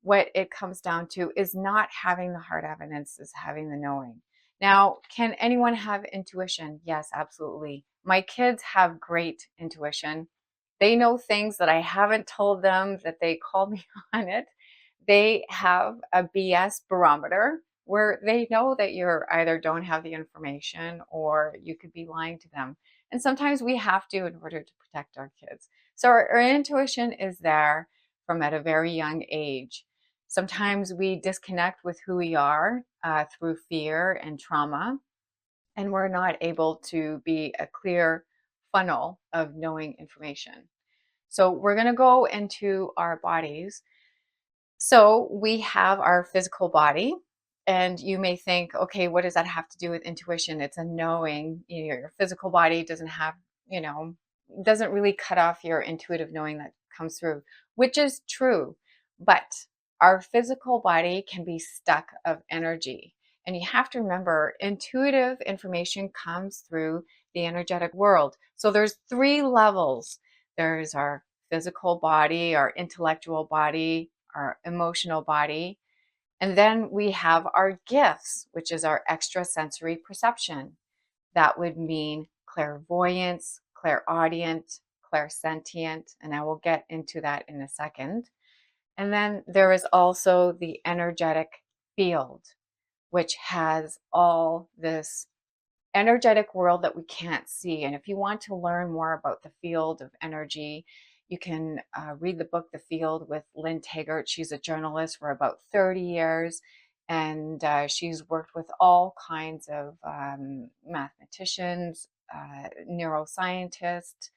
what it comes down to is not having the hard evidence, is having the knowing. Now, can anyone have intuition? Yes, absolutely. My kids have great intuition. They know things that I haven't told them, that they call me on it. They have a BS barometer where they know that you're either don't have the information or you could be lying to them. And sometimes we have to in order to protect our kids. So our intuition is there from at a very young age. Sometimes we disconnect with who we are through fear and trauma, and we're not able to be a clear funnel of knowing information. So we're going to go into our bodies. So we have our physical body, and you may think, okay, what does that have to do with intuition? It's a knowing. Your physical body doesn't have, doesn't really cut off your intuitive knowing that comes through, which is true. But our physical body can be stuck of energy. And you have to remember, intuitive information comes through the energetic world. So there's 3 levels. There's our physical body, our intellectual body, our emotional body. And then we have our gifts, which is our extrasensory perception. That would mean clairvoyance, clairaudient, clairsentient, and I will get into that in a second. And then there is also the energetic field, which has all this energetic world that we can't see. And if you want to learn more about the field of energy, you can read the book The Field with Lynn Taggart. She's a journalist for about 30 years, and she's worked with all kinds of mathematicians, neuroscientists,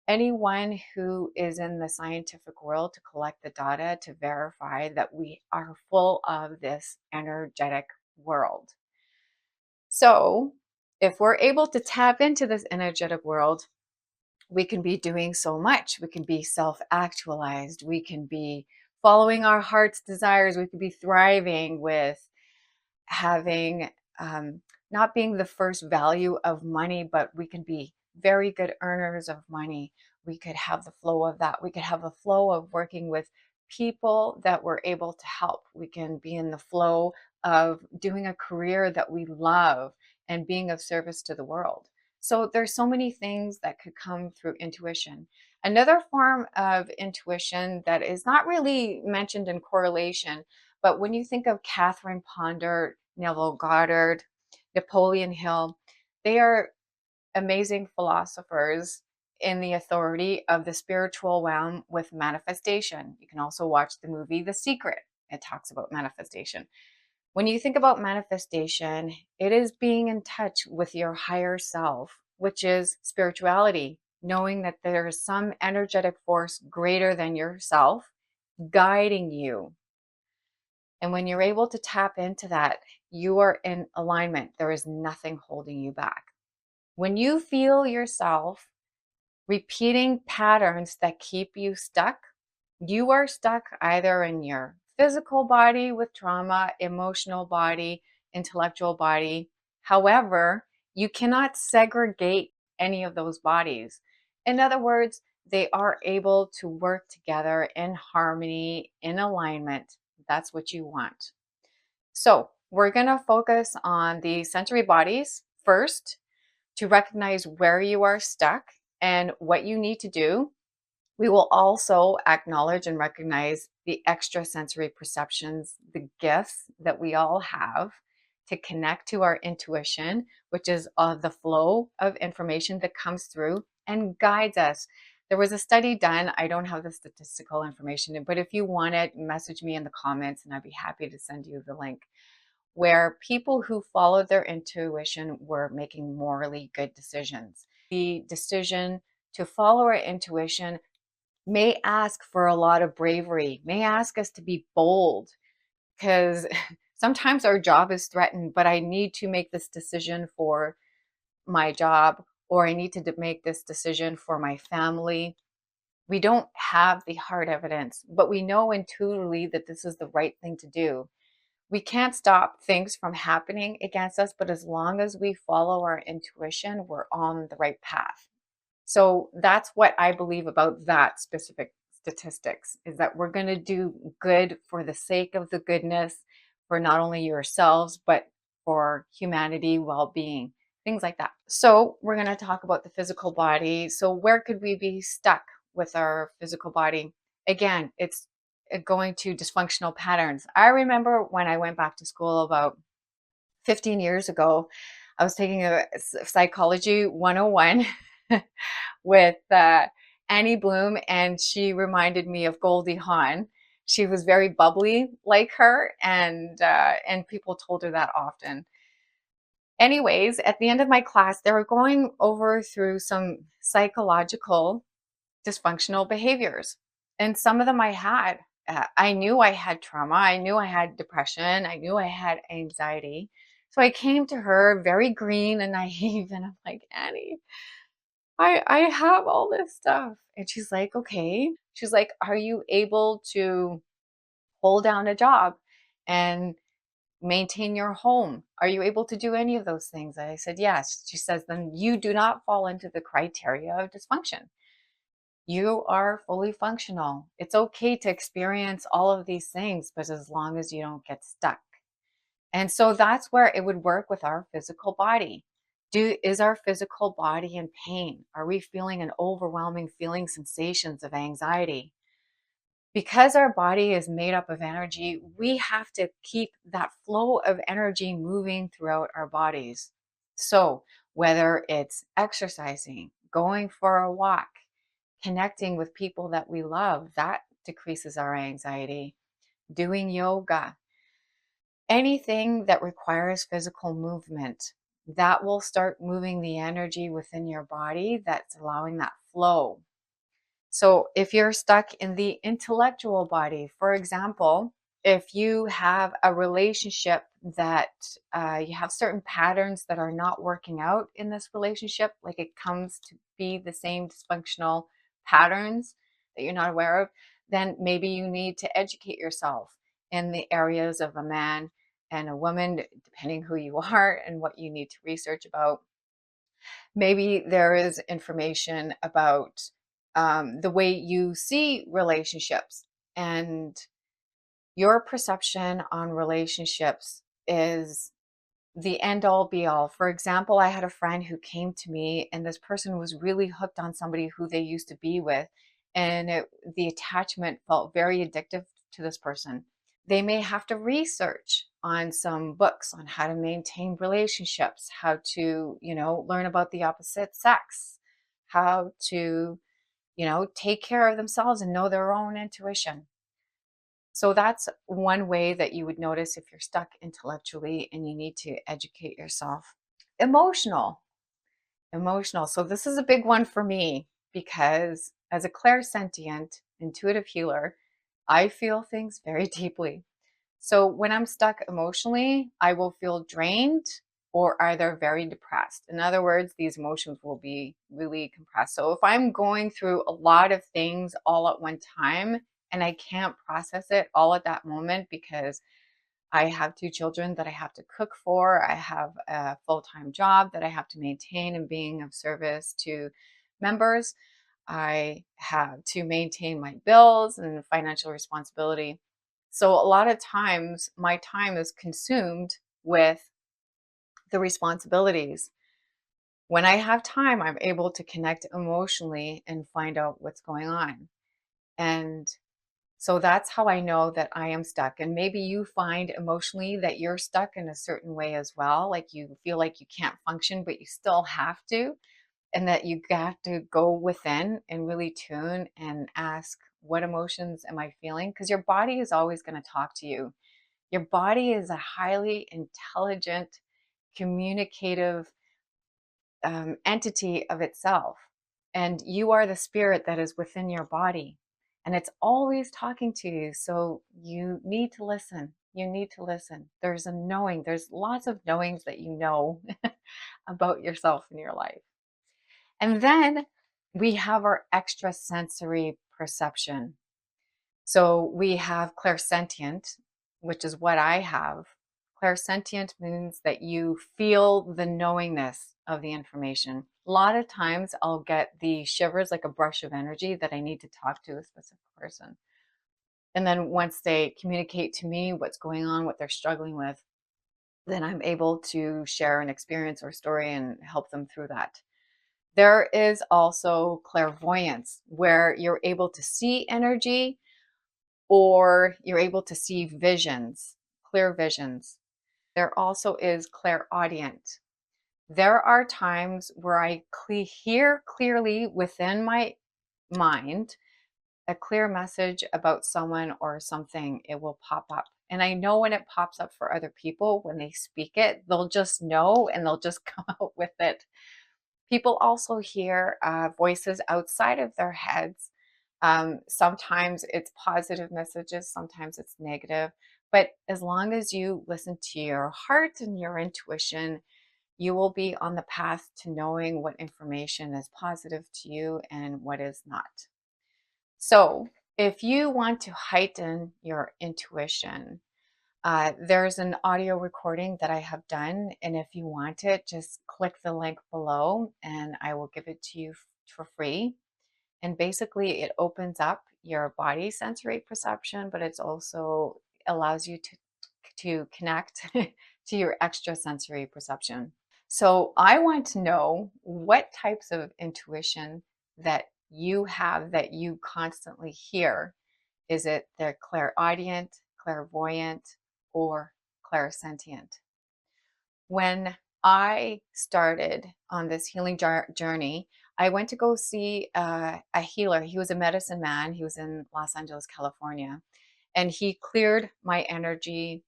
anyone who is in the scientific world to collect the data to verify that we are full of this energetic world. So if we're able to tap into this energetic world, we can be doing so much. We can be self-actualized. We can be following our heart's desires. We could be thriving with having, not being the first value of money, but we can be very good earners of money. We could have the flow of that. We could have a flow of working with people that we're able to help. We can be in the flow of doing a career that we love and being of service to the world. So there's so many things that could come through intuition. Another form of intuition that is not really mentioned in correlation, but when you think of Catherine Ponder, Neville Goddard, Napoleon Hill, they are amazing philosophers in the authority of the spiritual realm with manifestation. You can also watch the movie The Secret. It talks about manifestation. When you think about manifestation, it is being in touch with your higher self, which is spirituality, knowing that there is some energetic force greater than yourself guiding you. And when you're able to tap into that, you are in alignment. There is nothing holding you back. When you feel yourself repeating patterns that keep you stuck, you are stuck either in your physical body with trauma, emotional body, intellectual body. However, you cannot segregate any of those bodies. In other words, they are able to work together in harmony, in alignment. That's what you want. So we're going to focus on the sensory bodies first to recognize where you are stuck and what you need to do. We will also acknowledge and recognize the extrasensory perceptions, the gifts that we all have to connect to our intuition, which is the flow of information that comes through and guides us. There was a study done, I don't have the statistical information, but if you want it, message me in the comments and I'd be happy to send you the link, where people who followed their intuition were making morally good decisions. The decision to follow our intuition may ask for a lot of bravery, may ask us to be bold, because sometimes our job is threatened, but I need to make this decision for my job, or I need to make this decision for my family. We don't have the hard evidence, but we know intuitively that this is the right thing to do. We can't stop things from happening against us, but as long as we follow our intuition, we're on the right path. So that's what I believe about that specific statistics, is that we're going to do good for the sake of the goodness, for not only yourselves, but for humanity, well-being, things like that. So we're going to talk about the physical body. So where could we be stuck with our physical body? Again, it's going to dysfunctional patterns. I remember when I went back to school about 15 years ago, I was taking a psychology 101 with Annie Bloom, and she reminded me of Goldie Hawn. She was very bubbly like her, and people told her that often. Anyways, at the end of my class, they were going over through some psychological dysfunctional behaviors, and some of them I had. I knew I had trauma. I knew I had depression. I knew I had anxiety. So I came to her very green and naive, and I'm like, Annie, I have all this stuff. And she's like, okay. She's like, are you able to hold down a job and maintain your home? Are you able to do any of those things? And I said, yes. She says, then you do not fall into the criteria of dysfunction. You are fully functional. It's okay to experience all of these things, but as long as you don't get stuck. And so that's where it would work with our physical body. Is our physical body in pain? Are we feeling an overwhelming feeling, sensations of anxiety? Because our body is made up of energy, we have to keep that flow of energy moving throughout our bodies. So whether it's exercising, going for a walk, connecting with people that we love, that decreases our anxiety, doing yoga, anything that requires physical movement, that will start moving the energy within your body that's allowing that flow. So if you're stuck in the intellectual body, for example, if you have a relationship that you have certain patterns that are not working out in this relationship, like it comes to be the same dysfunctional patterns that you're not aware of, then maybe you need to educate yourself in the areas of a man and a woman, depending who you are and what you need to research about. Maybe there is information about the way you see relationships, and your perception on relationships is the end all be all. For example, I had a friend who came to me, and this person was really hooked on somebody who they used to be with, and the attachment felt very addictive to this person. They may have to research on some books on how to maintain relationships, how to, learn about the opposite sex, how to, take care of themselves and know their own intuition. So that's one way that you would notice if you're stuck intellectually and you need to educate yourself. Emotional, emotional. So this is a big one for me because as a clairsentient, intuitive healer, I feel things very deeply. So when I'm stuck emotionally, I will feel drained or either very depressed. In other words, these emotions will be really compressed. So if I'm going through a lot of things all at one time and I can't process it all at that moment because I have two children that I have to cook for, I have a full-time job that I have to maintain and being of service to members, I have to maintain my bills and financial responsibility. So a lot of times my time is consumed with the responsibilities. When I have time, I'm able to connect emotionally and find out what's going on. And so that's how I know that I am stuck. And maybe you find emotionally that you're stuck in a certain way as well. Like you feel like you can't function, but you still have to. And that you got to go within and really tune and ask, what emotions am I feeling? Because your body is always going to talk to you. Your body is a highly intelligent, communicative entity of itself. And you are the spirit that is within your body. And it's always talking to you. So you need to listen. You need to listen. There's a knowing. There's lots of knowings that you know about yourself in your life. And then we have our extrasensory perception. So we have clairsentient, which is what I have. Clairsentient means that you feel the knowingness of the information. A lot of times I'll get the shivers, like a brush of energy that I need to talk to a specific person. And then once they communicate to me what's going on, what they're struggling with, then I'm able to share an experience or story and help them through that. There is also clairvoyance, where you're able to see energy or you're able to see visions, clear visions. There also is clairaudient. There are times where I hear clearly within my mind a clear message about someone or something. It will pop up. And I know when it pops up for other people, when they speak it, they'll just know and they'll just come out with it. People also hear voices outside of their heads. Sometimes it's positive messages, sometimes it's negative. But as long as you listen to your heart and your intuition, you will be on the path to knowing what information is positive to you and what is not. So, if you want to heighten your intuition, there's an audio recording that I have done. And if you want it, just click the link below and I will give it to you for free. And basically, it opens up your body sensory perception, but it's also allows you to connect to your extrasensory perception. So I want to know what types of intuition that you have that you constantly hear. Is it the clairaudient, clairvoyant, or clairsentient? When I started on this healing journey, I went to go see a healer. He was a medicine man. He was in Los Angeles, California, and he cleared my energy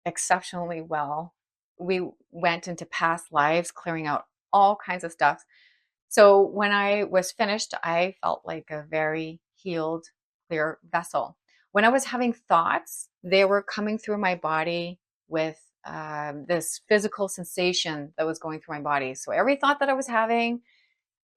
exceptionally well. We went into past lives, clearing out all kinds of stuff. So when I was finished, I felt like a very healed, clear vessel. When I was having thoughts, they were coming through my body with this physical sensation that was going through my body. So every thought that I was having,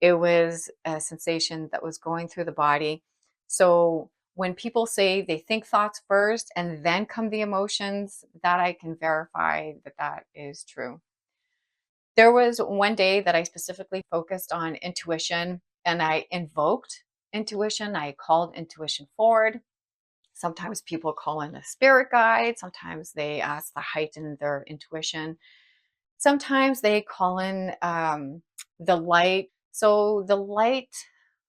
it was a sensation that was going through the body. So when people say they think thoughts first and then come the emotions, that I can verify that that is true. There was one day that I specifically focused on intuition and I invoked intuition. I called intuition forward. Sometimes people call in a spirit guide. Sometimes they ask to heighten their intuition. Sometimes they call in the light. So the light,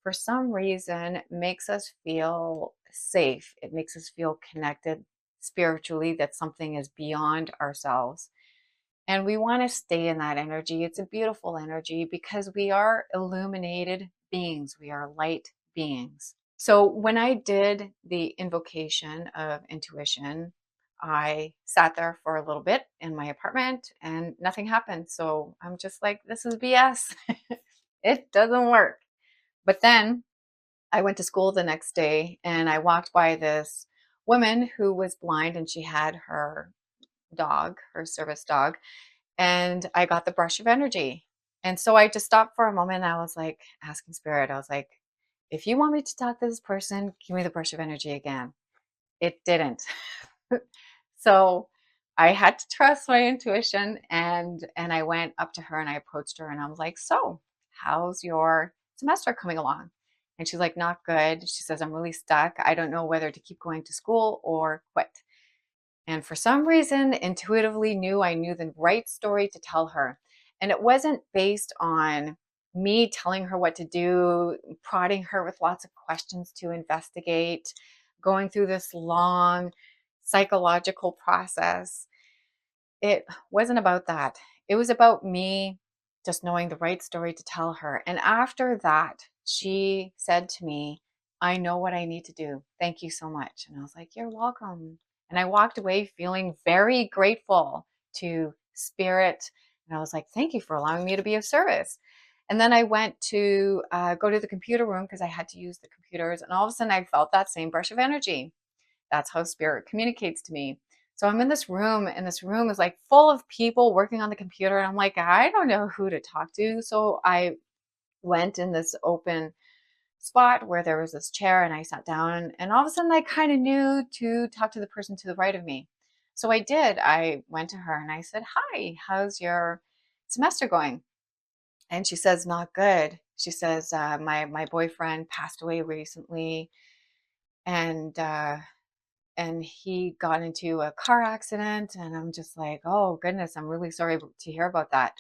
for some reason, makes us feel safe. It makes us feel connected spiritually, that something is beyond ourselves. And we want to stay in that energy. It's a beautiful energy because we are illuminated beings. We are light beings. So when I did the invocation of intuition, I sat there for a little bit in my apartment and nothing happened. So I'm just like, this is BS. It doesn't work. But then I went to school the next day and I walked by this woman who was blind and she had her dog, her service dog, and I got the brush of energy. And so I just stopped for a moment and I was like asking spirit, I was like, if you want me to talk to this person, give me the brush of energy again. It didn't. So I had to trust my intuition and I went up to her and I approached her and I was like, so how's your semester coming along? And she's like, not good. She says, I'm really stuck. I don't know whether to keep going to school or quit. And for some reason, intuitively I knew the right story to tell her. And it wasn't based on me telling her what to do, prodding her with lots of questions to investigate, going through this long psychological process. It wasn't about that. It was about me just knowing the right story to tell her. And after that, she said to me, I know what I need to do. Thank you so much. And I was like, you're welcome. And I walked away feeling very grateful to Spirit. And I was like, thank you for allowing me to be of service. And then I went to go to the computer room because I had to use the computers. And all of a sudden, I felt that same brush of energy. That's how Spirit communicates to me. So I'm in this room, and this room is like full of people working on the computer. And I'm like, I don't know who to talk to. So I went in this open spot where there was this chair, and I sat down. And all of a sudden, I kind of knew to talk to the person to the right of me. So I did. I went to her and I said, hi, how's your semester going? And she says, not good. She says, my boyfriend passed away recently, and he got into a car accident. And I'm just like, oh goodness, I'm really sorry to hear about that.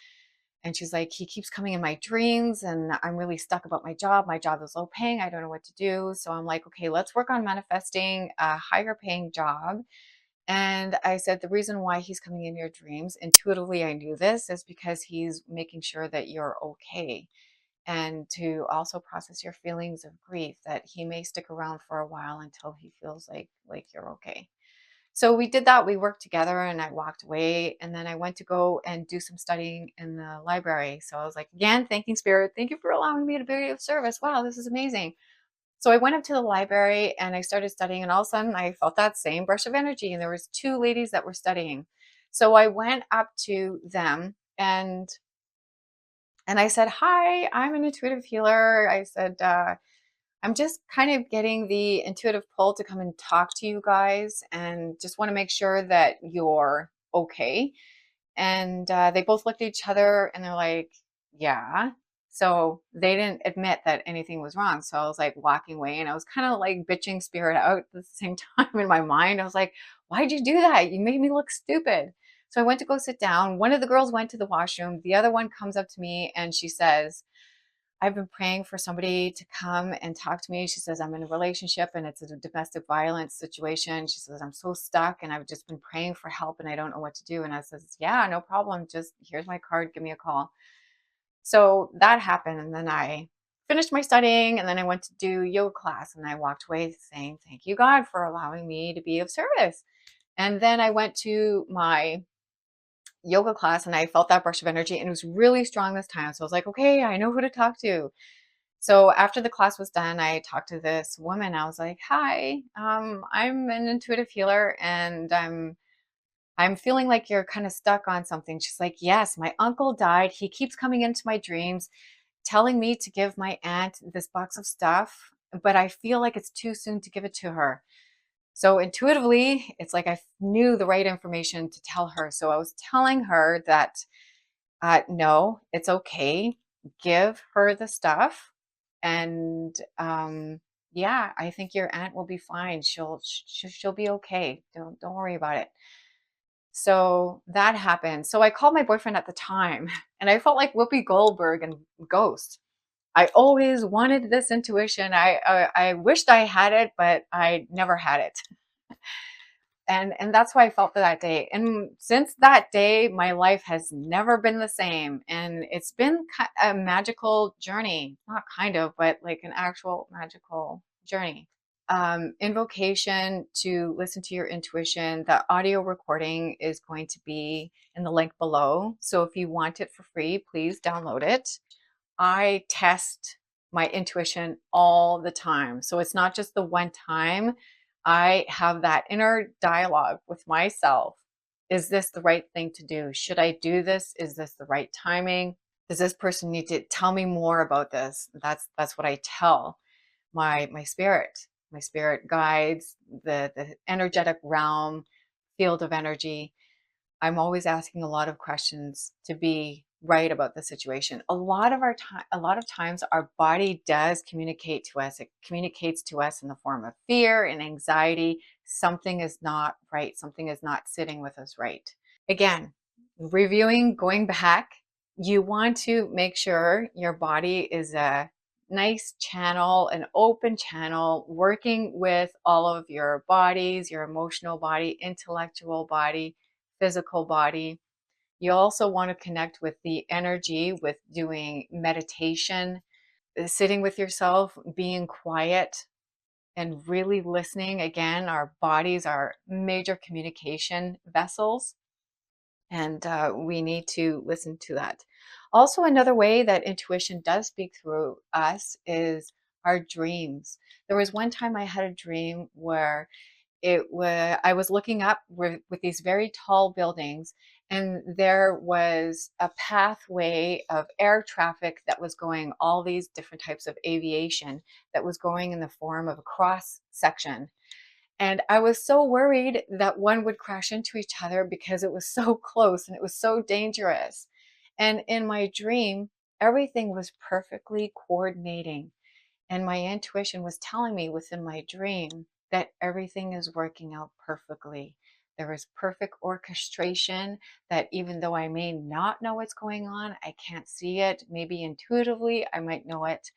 And she's like, he keeps coming in my dreams, and I'm really stuck about my job. My job is low paying. I don't know what to do. So I'm like, okay, let's work on manifesting a higher paying job. And I said, the reason why he's coming in your dreams, intuitively, I knew this, is because he's making sure that you're okay, and to also process your feelings of grief, that he may stick around for a while until he feels like you're okay. So we did that. We worked together, and I walked away, and then I went to go and do some studying in the library. So I was like, again, thanking spirit, thank you for allowing me to be of service. Wow, this is amazing. So I went up to the library and I started studying, and all of a sudden I felt that same brush of energy, and there was two ladies that were studying. So I went up to them, and I said, hi, I'm an intuitive healer. I said, I'm just kind of getting the intuitive pull to come and talk to you guys, and just want to make sure that you're okay. And they both looked at each other and they're like, yeah. So they didn't admit that anything was wrong. So I was like walking away, and I was kind of like bitching spirit out at the same time in my mind. I was like, why'd you do that? You made me look stupid. So I went to go sit down. One of the girls went to the washroom. The other one comes up to me and she says, I've been praying for somebody to come and talk to me. She says, I'm in a relationship and it's a domestic violence situation. She says, I'm so stuck and I've just been praying for help and I don't know what to do. And I says, yeah, no problem. Just here's my card. Give me a call. So that happened. And then I finished my studying, and then I went to do yoga class, and I walked away saying, thank you, God, for allowing me to be of service. And then I went to my yoga class and I felt that brush of energy, and it was really strong this time. So I was like, okay, I know who to talk to. So after the class was done, I talked to this woman. I was like, hi, I'm an intuitive healer, and I'm feeling like you're kind of stuck on something. She's like, yes, my uncle died. He keeps coming into my dreams telling me to give my aunt this box of stuff, but I feel like it's too soon to give it to her. So intuitively, it's like I knew the right information to tell her. So I was telling her that, no, it's okay. Give her the stuff. And yeah, I think your aunt will be fine. She'll be okay. Don't worry about it. So that happened. So I called my boyfriend at the time, and I felt like Whoopi Goldberg and Ghost. I always wanted this intuition. I wished I had it, but I never had it. And that's why I felt for that day. And since that day, my life has never been the same. And it's been a magical journey. Not kind of, but like an actual magical journey. Invocation to listen to your intuition. The audio recording is going to be in the link below. So if you want it for free, please download it. I test my intuition all the time. So it's not just the one time. I have that inner dialogue with myself. Is this the right thing to do? Should I do this? Is this the right timing? Does this person need to tell me more about this? That's what I tell my spirit. My spirit guides, the energetic realm, field of energy. I'm always asking a lot of questions to be right about the situation. A lot of times our body does communicate to us. It communicates to us in the form of fear and anxiety. Something is not right. Something is not sitting with us right. Again, reviewing, going back, you want to make sure your body is a nice channel, an open channel, working with all of your bodies, your emotional body, intellectual body, physical body. You also want to connect with the energy with doing meditation, sitting with yourself, being quiet, and really listening. Again, our bodies are major communication vessels, and we need to listen to that. Also, another way that intuition does speak through us is our dreams. There was one time I had a dream where I was looking up with these very tall buildings, and there was a pathway of air traffic that was going, all these different types of aviation that was going in the form of a cross section. And I was so worried that one would crash into each other because it was so close and it was so dangerous. And in my dream, Everything was perfectly coordinating. And my intuition was telling me within my dream that everything is working out perfectly. There is perfect orchestration, that even though I may not know what's going on, I can't see it. Maybe intuitively I might know it.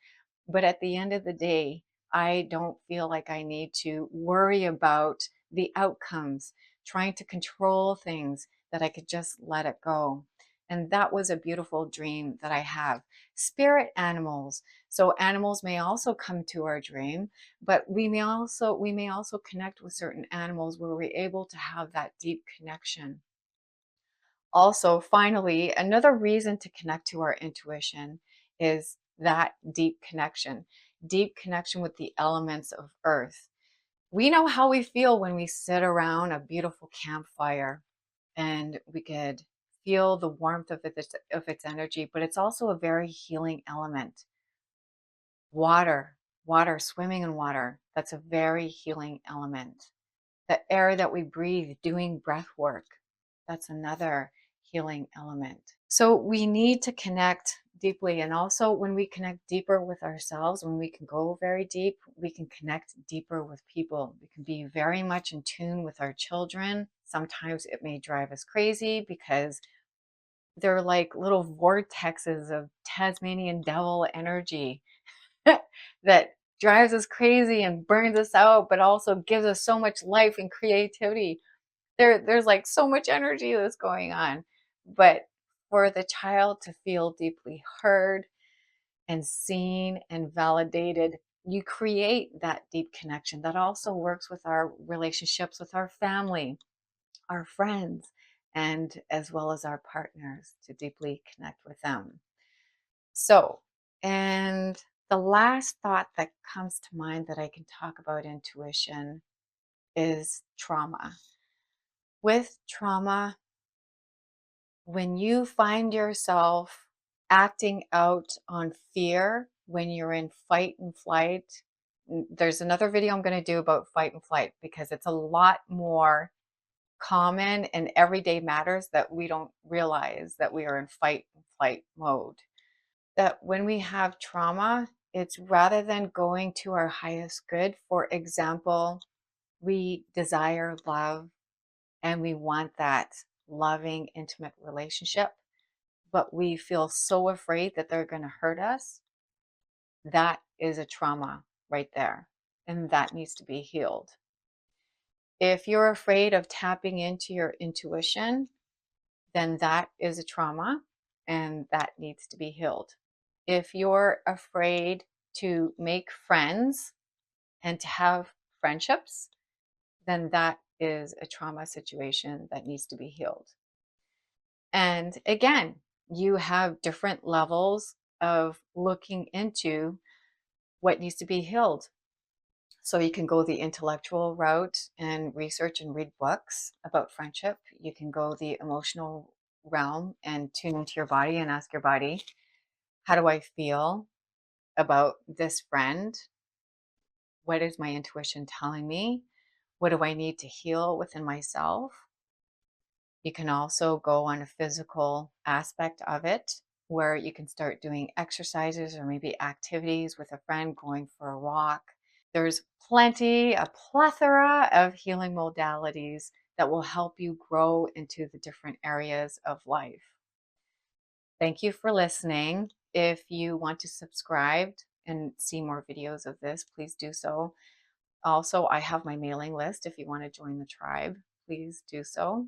But at the end of the day, I don't feel like I need to worry about the outcomes, trying to control things, that I could just let it go. And that was a beautiful dream that I have. Spirit animals. So animals may also come to our dream, but we may also connect with certain animals where we're able to have that deep connection. Also, finally, another reason to connect to our intuition is that deep connection with the elements of earth. We know how we feel when we sit around a beautiful campfire and we could feel the warmth of its energy, but it's also a very healing element. Water, swimming in water, that's a very healing element. The air that we breathe, doing breath work, that's another healing element. So we need to connect deeply. And also, when we connect deeper with ourselves, when we can go very deep, we can connect deeper with people. We can be very much in tune with our children. Sometimes it may drive us crazy because they're like little vortexes of Tasmanian devil energy that drives us crazy and burns us out, but also gives us so much life and creativity. There's like so much energy that's going on. But for the child to feel deeply heard and seen and validated, you create that deep connection that also works with our relationships with our family, our friends, and as well as our partners, to deeply connect with them. So, and the last thought that comes to mind that I can talk about intuition is trauma. With trauma, when you find yourself acting out on fear when you're in fight and flight, there's another video I'm going to do about fight and flight because it's a lot more common in everyday matters that we don't realize that we are in fight and flight mode. That when we have trauma, it's rather than going to our highest good. For example, we desire love and we want that loving, intimate relationship, but we feel so afraid that they're going to hurt us. That is a trauma right there, and that needs to be healed. If you're afraid of tapping into your intuition, then that is a trauma and that needs to be healed. If you're afraid to make friends and to have friendships, then that is a trauma situation that needs to be healed. And again, you have different levels of looking into what needs to be healed. So you can go the intellectual route and research and read books about friendship. You can go the emotional realm and tune into your body and ask your body, how do I feel about this friend? What is my intuition telling me? What do I need to heal within myself? You can also go on a physical aspect of it where you can start doing exercises or maybe activities with a friend, going for a walk. There's a plethora of healing modalities that will help you grow into the different areas of life. Thank you for listening. If you want to subscribe and see more videos of this, please do so. Also, I have my mailing list. If you want to join the tribe, please do so.